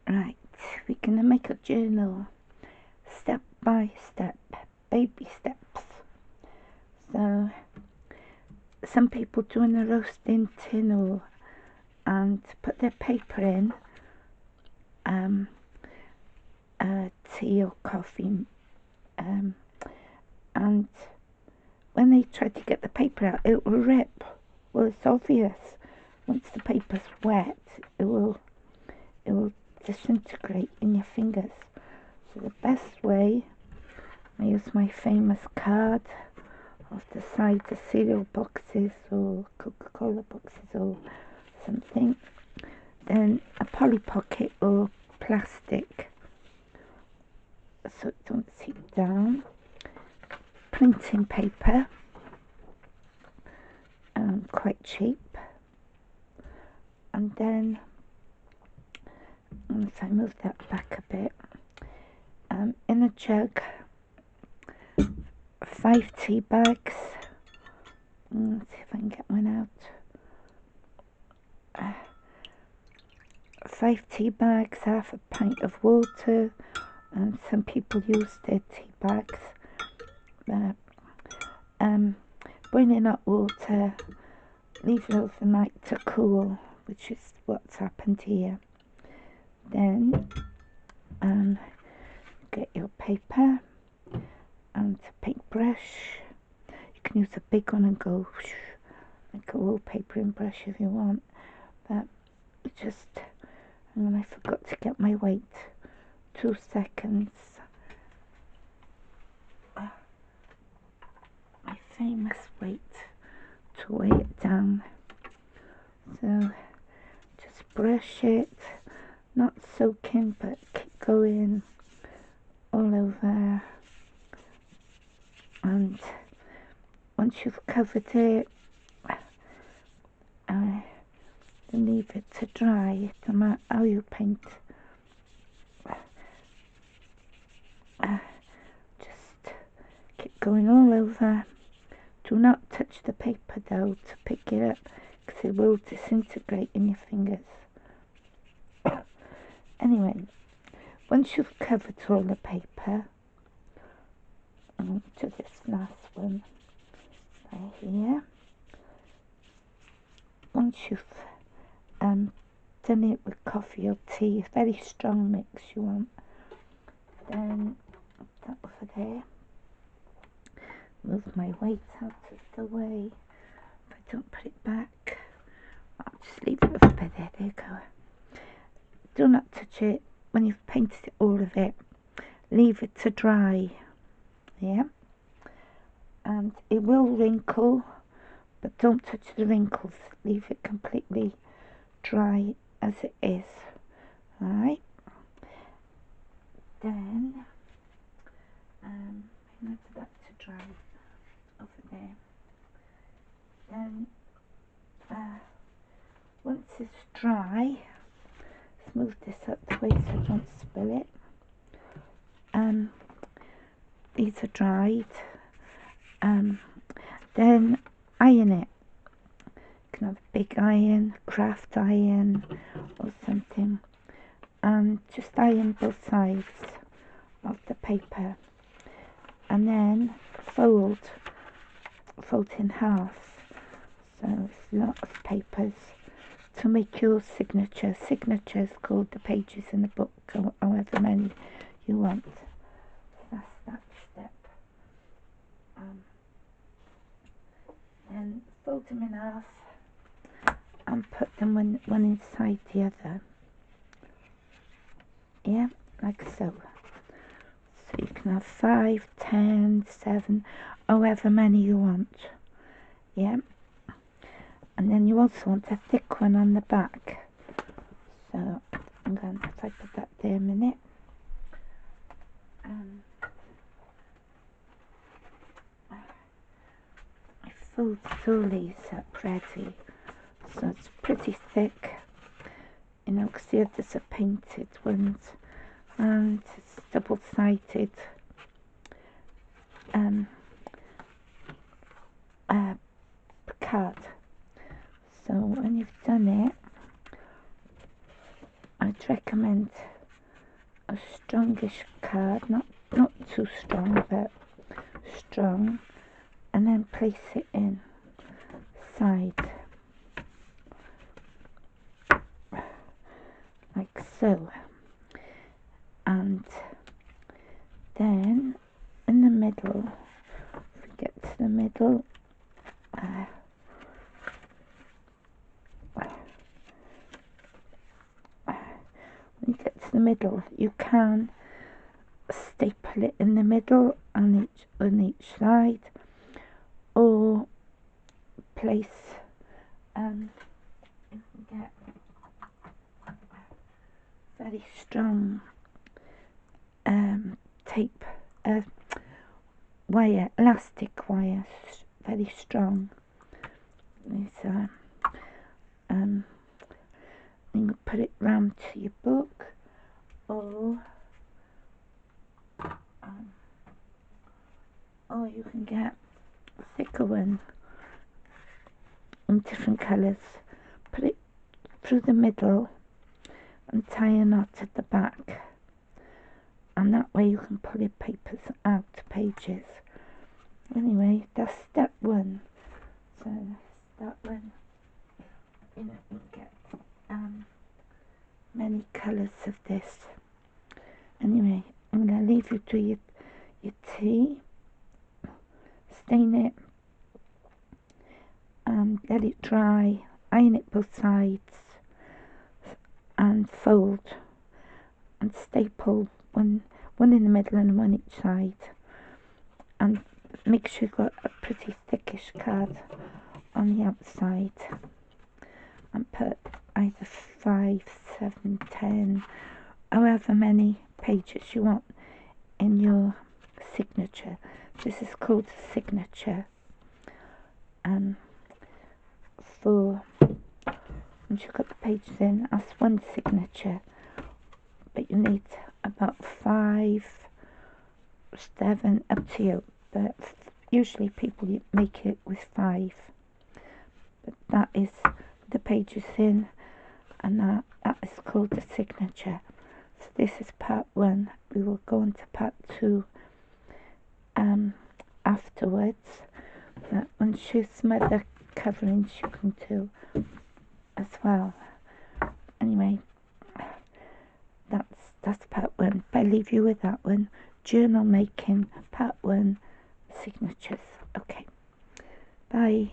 Right, we're gonna make a journal step by step, baby steps. So some people do in a roasting tin or and put their paper in tea or coffee, and when they try to get the paper out, it will rip. Well, it's obvious. Once the paper's wet, it will disintegrate in your fingers. So the best way, I use my famous card off the side of cereal boxes or Coca-Cola boxes or something. Then a Polly Pocket or plastic so it don't seep down. Printing paper, quite cheap. And then, once I move that back a bit, in a jug, 5 tea bags. Let's see if I can get one out. 5 tea bags, half a pint of water. Some people use their tea bags. Boiling hot water, leave it overnight to cool, which is what's happened here. Then get your paper and a paintbrush. You can use a big one and go like a wallpapering brush if you want, but just, and I forgot to get my weight. 2 seconds. My famous weight to weigh it down. So just brush it, not soaking, but keep going all over. And once you've covered it, then leave it to dry. No matter how you paint, just keep going all over. Do not touch the paper though to pick it up, because it will disintegrate in your fingers. Anyway, once you've covered all the paper, to this last one right here, once you've done it with coffee or tea, a very strong mix you want, then that over there, move my weight out of the way. If I don't put it back, I'll just leave it over there. There you go. Do not touch it when you've painted all of it. Leave it to dry. Yeah, and it will wrinkle, but don't touch the wrinkles. Leave it completely dry as it is. Alright, then wait for that to dry over there. Then once it's dry, smooth this up the way so I don't spill it. These are dried. Then iron it. You can have a big iron, craft iron or something, and just iron both sides of the paper, and then fold in half. So it's a lot of papers to make your signature. Signature is called the pages in the book, or however many you want. That's that step. Then fold them in half and put them one inside the other. Yeah, like so. So you can have 5, 10, 7, however many you want. Yeah. And then you also want a thick one on the back. So I'm going to, if I put that there a minute. I fold all these up ready. So it's pretty thick, you know, because the others are painted ones, and it's double-sided card. So when you've done it, I'd recommend strongish card, not too strong, but strong, and then place it inside like so, and then in the middle, if we get to the middle, when you get to the middle, you can staple it in the middle on each side, or place you can get very strong tape, wire, elastic wire, very strong. It's, you can put it round to your book, or you can get a thicker one in different colours, put it through the middle and tie a knot at the back, and that way you can pull your papers out to pages. Anyway, that's step one. So step one, you get many colours of this. Anyway, I'm going to leave you to your tea, stain it, and let it dry, iron it both sides, and fold and staple one in the middle and one each side, and make sure you've got a pretty thickish card on the outside, and put either 5, 7, 10, however many pages you want in your signature. This is called a signature. For once you've got the pages in, that's one signature, but you need about 5, 7, up to you, but usually people make it with 5, but that is the pages in, and that is called the signature. So this is part 1. We will go on to part 2 afterwards, but once you some other coverings you can do as well. Anyway, that's part 1. But I leave you with that one. Journal making, part 1, signatures. Okay, bye.